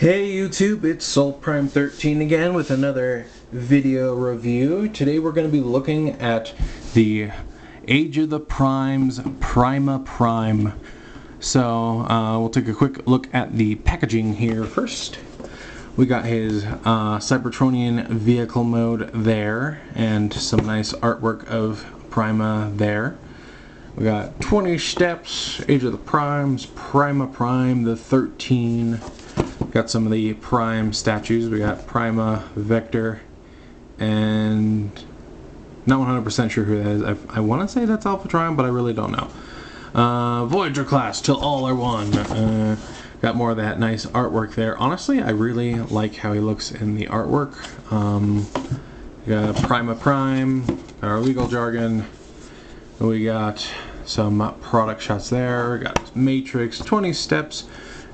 Hey YouTube, it's SoulPrime13 again with another video review. Today we're going to be looking at the Age of the Primes Prima Prime. So we'll take a quick look at the packaging here first. We got his Cybertronian vehicle mode there and some nice artwork of Prima there. We got 20 steps, Age of the Primes, Prima Prime, the 13. Got some of the Prime statues. We got Prima, Vector, and not 100% sure who that is. I want to say that's Alpha Triumph, but I really don't know. Voyager class till all are one. Got more of that nice artwork there. Honestly, I really like how he looks in the artwork. We got Prima Prime, our legal jargon. We got some product shots there. We got Matrix, 20 steps,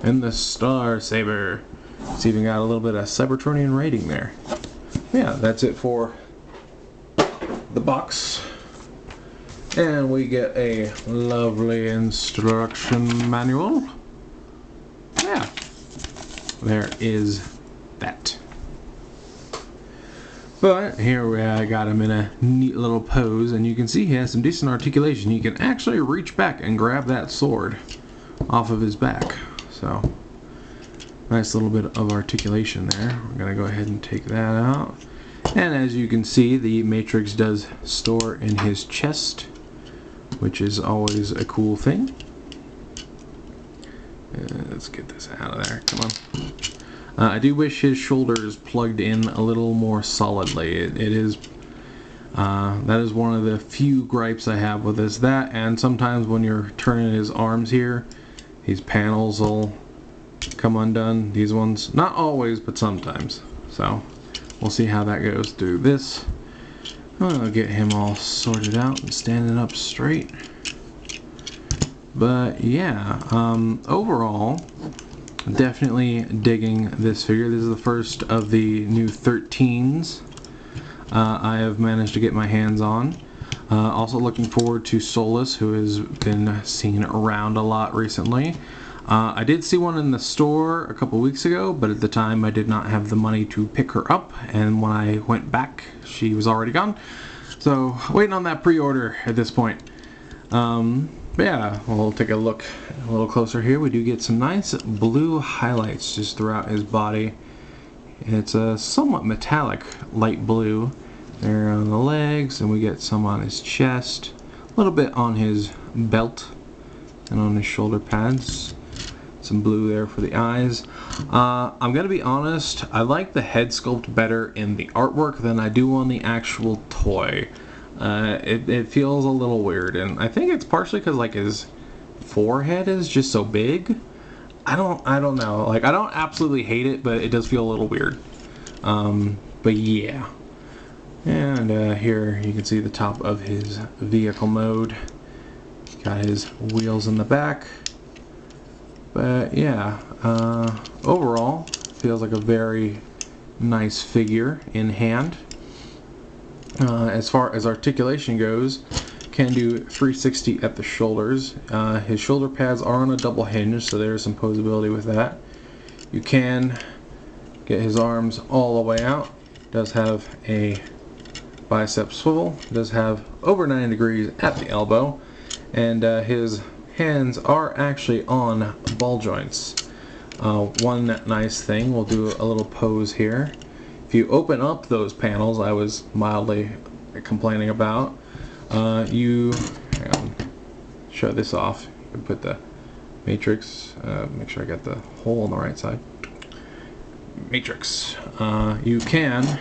and the Star Saber. It's even got a little bit of Cybertronian rating there. Yeah, that's it for the box. And we get a lovely instruction manual. Yeah, there is that. But here we got him in a neat little pose, and you can see he has some decent articulation. He can actually reach back and grab that sword off of his back. So, nice little bit of articulation there. We're going to go ahead and take that out. And as you can see, the Matrix does store in his chest, which is always a cool thing. Let's get this out of there. Come on. I do wish his shoulders plugged in a little more solidly. That is one of the few gripes I have with this. That, and sometimes when you're turning his arms here, these panels will come undone. These ones, not always, but sometimes. So we'll see how that goes through this. I'll get him all sorted out and standing up straight. But yeah, overall, definitely digging this figure. This is the first of the new 13s I have managed to get my hands on. Also looking forward to Solus, who has been seen around a lot recently. I did see one in the store a couple weeks ago, but at the time I did not have the money to pick her up, and when I went back she was already gone. So waiting on that pre-order at this point. But yeah, we'll take a look a little closer here. We do get some nice blue highlights just throughout his body. It's a somewhat metallic light blue there on the legs, and we get some on his chest, a little bit on his belt and on his shoulder pads. Some blue there for the eyes. I'm gonna be honest, I like the head sculpt better in the artwork than I do on the actual toy. It feels a little weird, and I think it's partially because like his forehead is just so big. I don't know. Like, I don't absolutely hate it, but it does feel a little weird. But yeah. And here you can see the top of his vehicle mode. Got his wheels in the back. But yeah, overall, feels like a very nice figure in hand. As far as articulation goes, can do 360 at the shoulders. His shoulder pads are on a double hinge, so there's some posability with that. You can get his arms all the way out. Does have a bicep swivel. Does have over 90 degrees at the elbow, and his hands are actually on ball joints. One nice thing, we'll do a little pose here. If you open up those panels I was mildly complaining about, hang on, show this off. You can put the Matrix, make sure I got the hole on the right side. Matrix. You can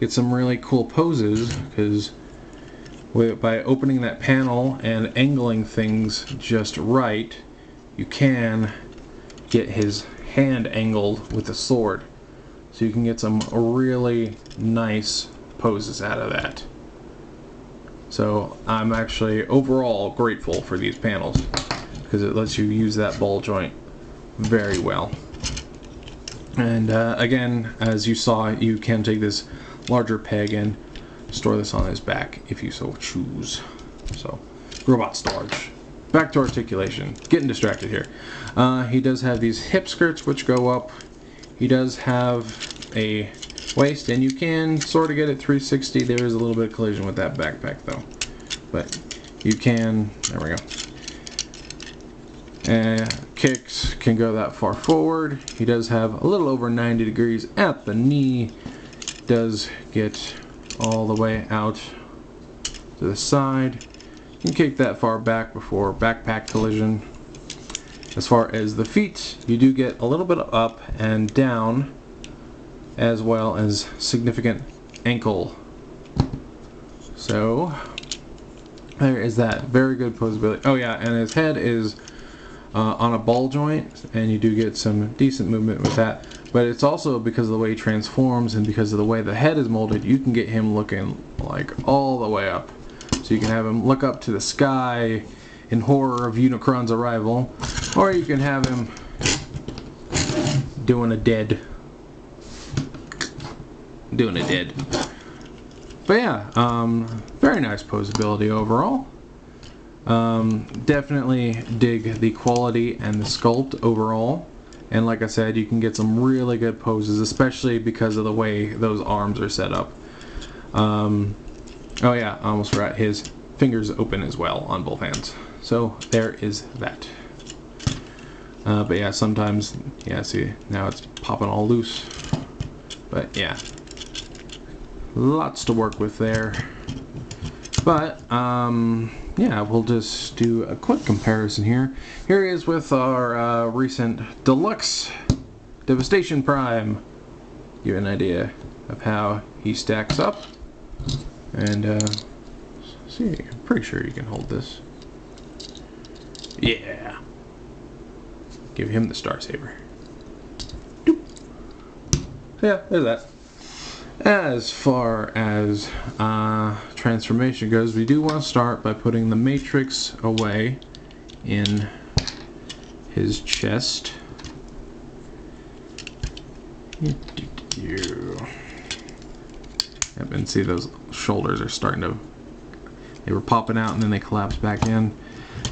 get some really cool poses, because by opening that panel and angling things just right, you can get his hand angled with the sword. So you can get some really nice poses out of that. So I'm actually overall grateful for these panels, because it lets you use that ball joint very well. And again, as you saw, you can take this larger peg and store this on his back if you so choose. So, robot storage. Back to articulation. Getting distracted here. He does have these hip skirts which go up. he does have a waist, and you can sort of get it 360. There is a little bit of collision with that backpack though, but you can, there we go. Kicks can go that far forward. He does have a little over 90 degrees at the knee. Does get all the way out to the side. You can kick that far back before backpack collision. As far as the feet, you do get a little bit of up and down, as well as significant ankle. So there is that. Very good posability. Oh yeah, and his head is on a ball joint, and you do get some decent movement with that. But it's also because of the way he transforms and because of the way the head is molded, you can get him looking like all the way up. So you can have him look up to the sky in horror of Unicron's arrival, or you can have him doing a dead. But yeah, very nice posability overall. Definitely dig the quality and the sculpt overall. And like I said, you can get some really good poses, especially because of the way those arms are set up. Oh yeah, I almost forgot, his fingers open as well on both hands. So there is that. But yeah, sometimes, yeah, see, now it's popping all loose. But yeah, lots to work with there. But yeah, we'll just do a quick comparison here. Here he is with our recent Deluxe Devastation Prime. Give you an idea of how he stacks up. And see, I'm pretty sure you can hold this. Yeah. Give him the Star Saber. Doop. So yeah, there's that. As far as transformation goes, we do want to start by putting the Matrix away in his chest. Yep, and see those shoulders are starting to, they were popping out and then they collapse back in.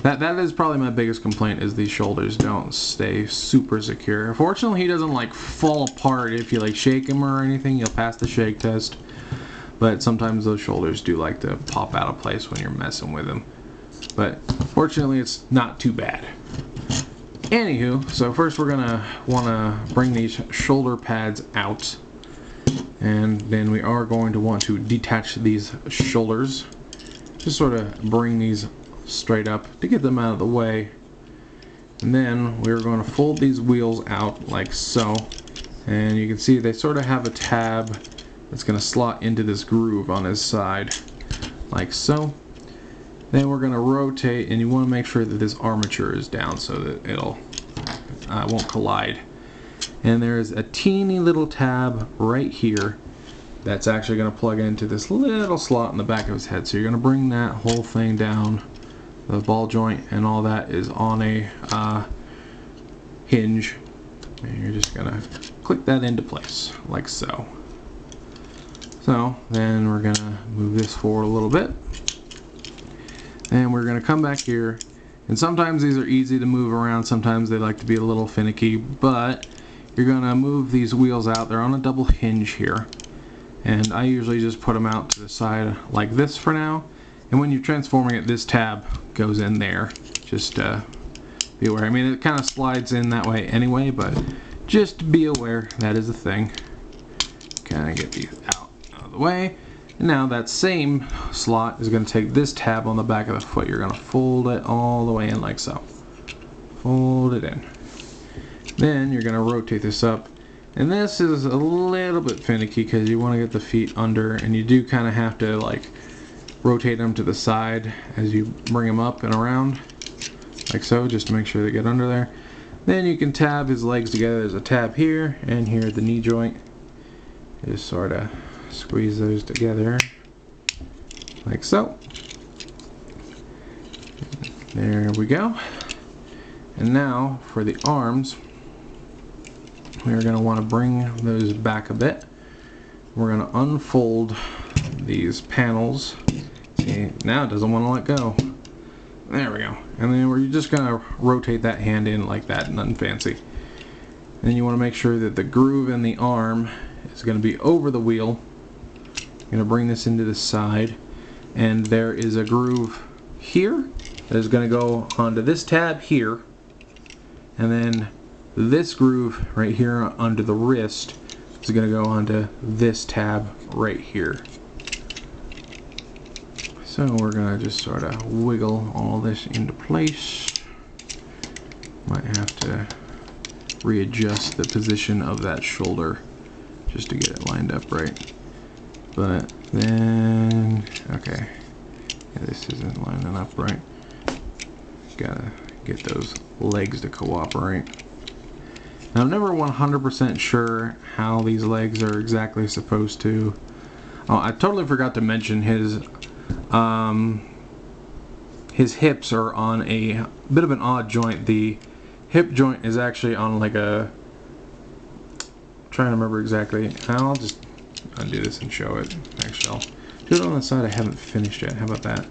That is probably my biggest complaint, is these shoulders don't stay super secure. Fortunately, he doesn't like fall apart if you like shake him or anything. He'll pass the shake test. But sometimes those shoulders do like to pop out of place when you're messing with them. But fortunately, it's not too bad. Anywho, so first we're gonna wanna bring these shoulder pads out. And then we are going to want to detach these shoulders. Just sort of bring these straight up to get them out of the way, and then we're going to fold these wheels out like so, and you can see they sort of have a tab that's going to slot into this groove on his side like so. Then we're going to rotate, and you want to make sure that this armature is down so that it'll won't collide. And there's a teeny little tab right here that's actually going to plug into this little slot in the back of his head, so you're going to bring that whole thing down. The ball joint and all that is on a hinge, and you're just gonna click that into place like so. So then we're gonna move this forward a little bit, and we're gonna come back here, and sometimes these are easy to move around, sometimes they like to be a little finicky, but you're gonna move these wheels out. They're on a double hinge here, and I usually just put them out to the side like this for now. And when you're transforming it, this tab goes in there. Just be aware. I mean, it kind of slides in that way anyway, but just be aware that is a thing. Kind of get these out of the way. And now that same slot is going to take this tab on the back of the foot. You're going to fold it all the way in like so. Fold it in. Then you're going to rotate this up. And this is a little bit finicky because you want to get the feet under, and you do kind of have to like rotate them to the side as you bring them up and around like so, just to make sure they get under there. Then you can tab his legs together. There's a tab here and here at the knee joint. Just sort of squeeze those together like so. There we go. And now for the arms, we're going to want to bring those back a bit. We're going to unfold these panels. See, now it doesn't want to let go. There we go. And then we're just going to rotate that hand in like that, nothing fancy. And you want to make sure that the groove in the arm is going to be over the wheel. I'm going to bring this into the side, and there is a groove here that is going to go onto this tab here, and then this groove right here under the wrist is going to go onto this tab right here. So we're going to just sort of wiggle all this into place. Might have to readjust the position of that shoulder just to get it lined up right. But then, okay, yeah, this isn't lining up right. Gotta get those legs to cooperate. Now, I'm never 100% sure how these legs are exactly supposed to. Oh, I totally forgot to mention his hips are on a bit of an odd joint. The hip joint is actually on like a, I'm trying to remember exactly. I'll just undo this and show it. Actually, I'll do it on the side I haven't finished yet. How about that?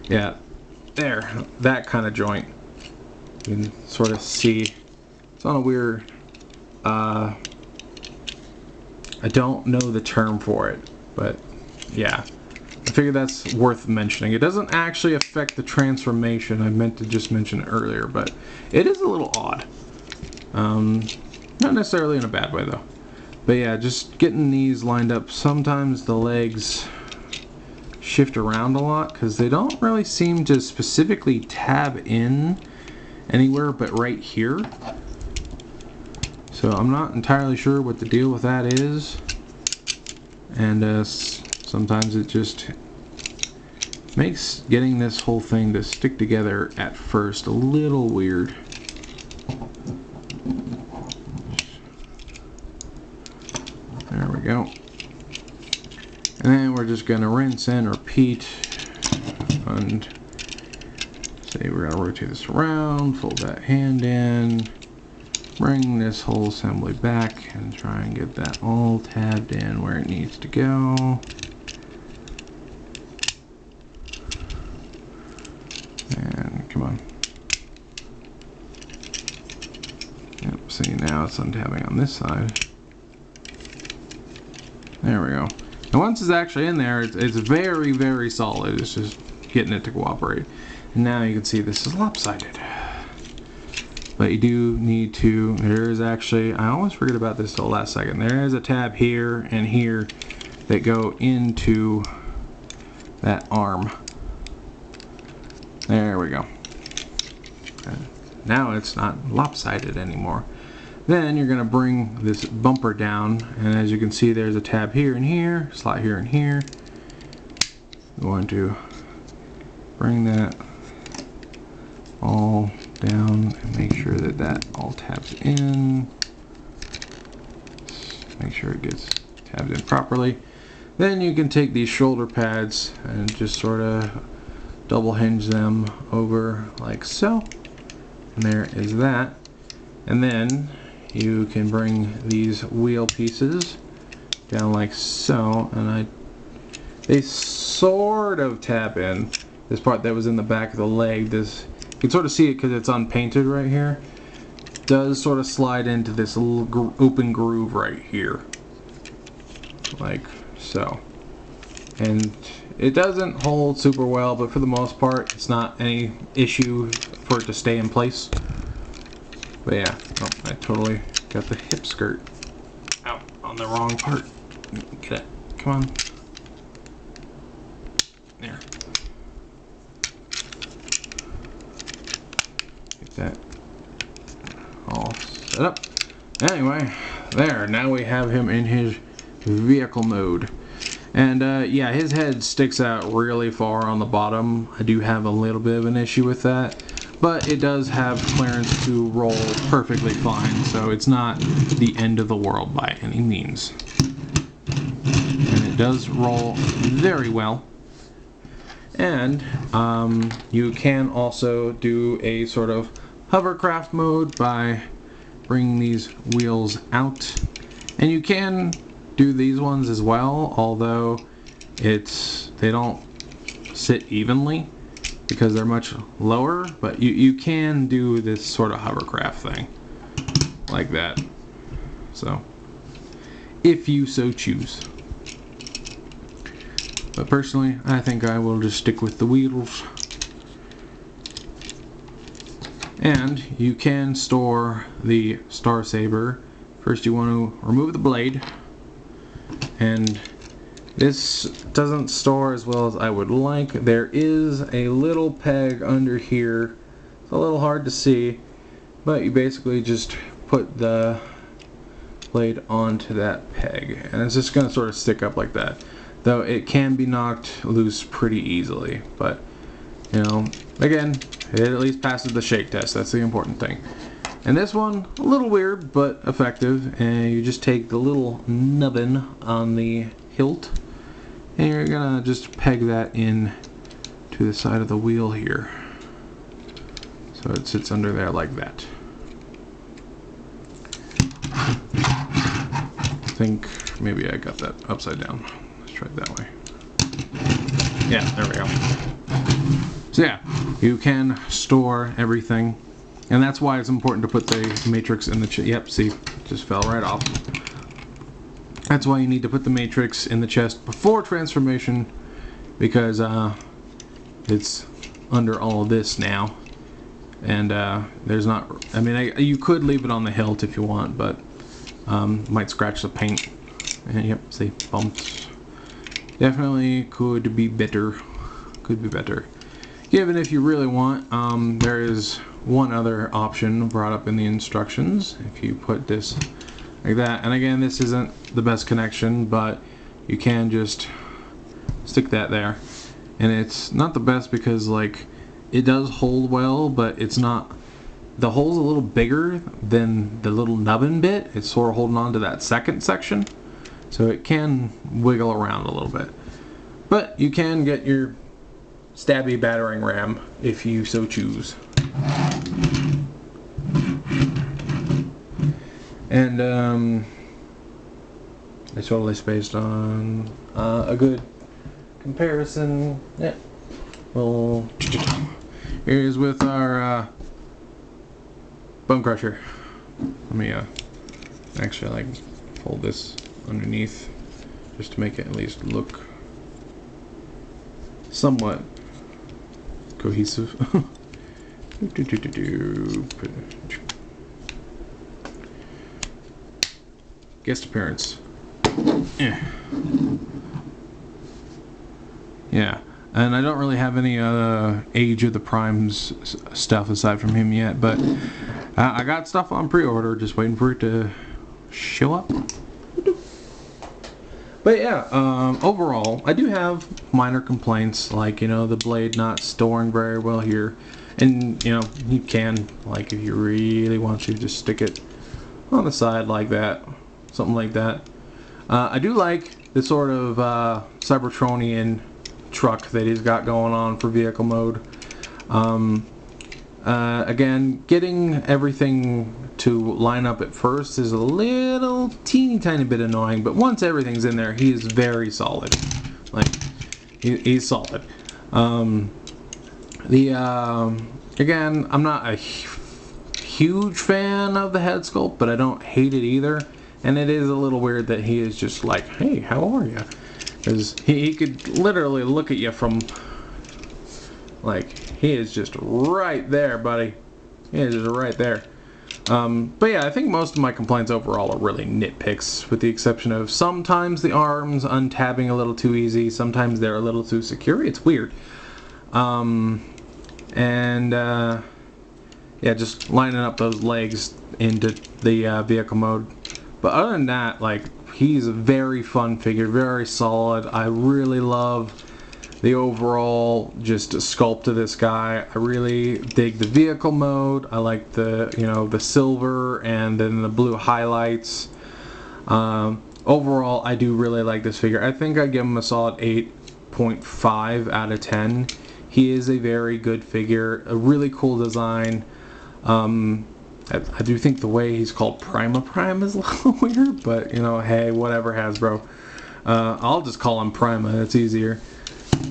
Yeah, there, that kind of joint. You can sort of see it's on a weird, I don't know the term for it, but yeah, I figure that's worth mentioning. It doesn't actually affect the transformation. I meant to just mention it earlier, but it is a little odd. Not necessarily in a bad way though. But yeah, just getting these lined up. Sometimes the legs shift around a lot because they don't really seem to specifically tab in anywhere but right here. So I'm not entirely sure what the deal with that is, and sometimes it just makes getting this whole thing to stick together at first a little weird. There we go. And then we're just going to rinse and repeat, and say we're going to rotate this around, fold that hand in, bring this whole assembly back, and try and get that all tabbed in where it needs to go. And come on. Yep, see, now it's untabbing on this side. There we go. And once it's actually in there, it's very, very solid. It's just getting it to cooperate. And now you can see this is lopsided. But you do need to, there is actually, I always forget about this till the last second. There is a tab here and here that go into that arm. There we go. And now it's not lopsided anymore. Then you're going to bring this bumper down, and as you can see, there's a tab here and here, slot here and here. I'm going to bring that all down and make sure that that all tabs in. Make sure it gets tabbed in properly. Then you can take these shoulder pads and just sort of double hinge them over like so. And there is that. And then you can bring these wheel pieces down like so, and they sort of tab in. This part that was in the back of the leg, this, you can sort of see it because it's unpainted right here, does sort of slide into this little open groove right here, like so. And it doesn't hold super well, but for the most part, it's not any issue for it to stay in place. But yeah, oh, I totally got the hip skirt out on the wrong part. Get it, come on. There. Get that all set up. Anyway, there, now we have him in his vehicle mode. And yeah, his head sticks out really far on the bottom. I do have a little bit of an issue with that. But it does have clearance to roll perfectly fine, so it's not the end of the world by any means. And it does roll very well. And you can also do a sort of hovercraft mode by bringing these wheels out. And you can do these ones as well, although they don't sit evenly. because they're much lower, but you can do this sort of hovercraft thing like that, so if you so choose. But personally, I think I will just stick with the wheels. And you can store the Star Saber. First you want to remove the blade, and this doesn't store as well as I would like. There is a little peg under here. It's a little hard to see, but you basically just put the blade onto that peg, and it's just going to sort of stick up like that. Though it can be knocked loose pretty easily, but you know, again, it at least passes the shake test. That's the important thing. And this one, a little weird, but effective. And you just take the little nubbin on the hilt, and you're gonna just peg that in to the side of the wheel here. So it sits under there like that. I think maybe I got that upside down. Let's try it that way. Yeah, there we go. So yeah, you can store everything. And that's why it's important to put the matrix in the chest. Yep, see, just fell right off. That's why you need to put the matrix in the chest before transformation, because it's under all of this now. And there's not, I mean, you could leave it on the hilt if you want, but might scratch the paint. And yep, see, bumps. Definitely could be better. Could be better. Even if you really want, there is one other option brought up in the instructions. If you put this like that, and again, this isn't the best connection, but you can just stick that there. And it's not the best because, like, it does hold well, but it's not, the hole's a little bigger than the little nubbin bit. It's sort of holding on to that second section, so it can wiggle around a little bit. But you can get your stabby battering ram if you so choose. And it's totally spaced on a good comparison. Yeah. Well, here's with our bone crusher. Let me actually like fold this underneath just to make it at least look somewhat cohesive. Guest appearance. Yeah, and I don't really have any Age of the Primes stuff aside from him yet, but I got stuff on pre-order, just waiting for it to show up. But yeah, overall, I do have minor complaints, like, you know, the blade not storing very well here. And, you know, you can, like, if you really want to, just stick it on the side like that. Something like that. I do like the sort of Cybertronian truck that he's got going on for vehicle mode. Again, getting everything to line up at first is a little teeny tiny bit annoying, but once everything's in there, he is very solid. Like, he's solid. Again, I'm not a huge fan of the head sculpt, but I don't hate it either. And it is a little weird that he is just like, hey, how are you? Because he could literally look at you from, like, he is just right there, buddy. He is just right there. But yeah, I think most of my complaints overall are really nitpicks, with the exception of sometimes the arms untabbing a little too easy, sometimes they're a little too secure. It's weird. Yeah, just lining up those legs into the vehicle mode. But other than that, like, he's a very fun figure, very solid. I really love the overall just sculpt of this guy. I really dig the vehicle mode. I like the, you know, the silver and then the blue highlights. Overall, I do really like this figure. I think I'd give him a solid 8.5 out of 10. He is a very good figure, a really cool design. I do think the way he's called Prima is a little weird, but, you know, hey, whatever, Hasbro. I'll just call him Prima, it's easier.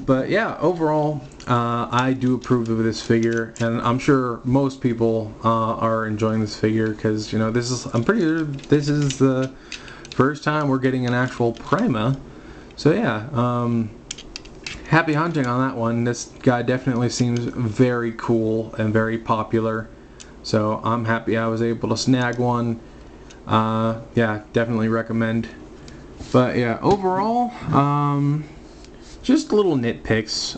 But yeah, overall, I do approve of this figure, and I'm sure most people are enjoying this figure because, you know, I'm pretty sure this is the first time we're getting an actual prima. So yeah, happy hunting on that one. This guy definitely seems very cool and very popular. So I'm happy I was able to snag one. Yeah, definitely recommend. But yeah, overall, just little nitpicks.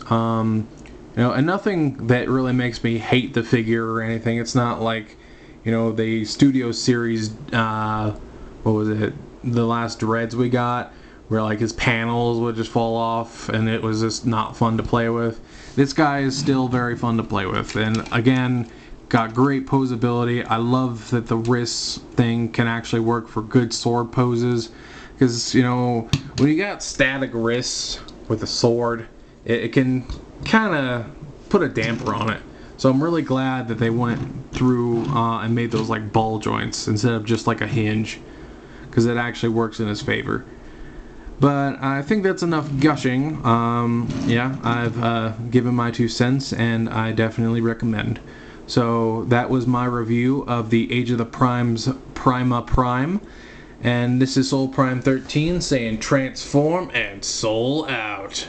You know, and nothing that really makes me hate the figure or anything. It's not like, you know, the Studio Series, what was it, the last Dreads we got, where like his panels would just fall off and it was just not fun to play with. This guy is still very fun to play with, and again, got great posability. I love that the wrist thing can actually work for good sword poses, because, you know, when you got static wrists with a sword, it can kind of put a damper on it. So I'm really glad that they went through and made those like ball joints instead of just like a hinge, because it actually works in his favor. But I think that's enough gushing. Yeah, I've given my 2 cents, and I definitely recommend. So that was my review of the Age of the Prime's Prima Prime. And this is Soul Prime 13 saying transform and soul out.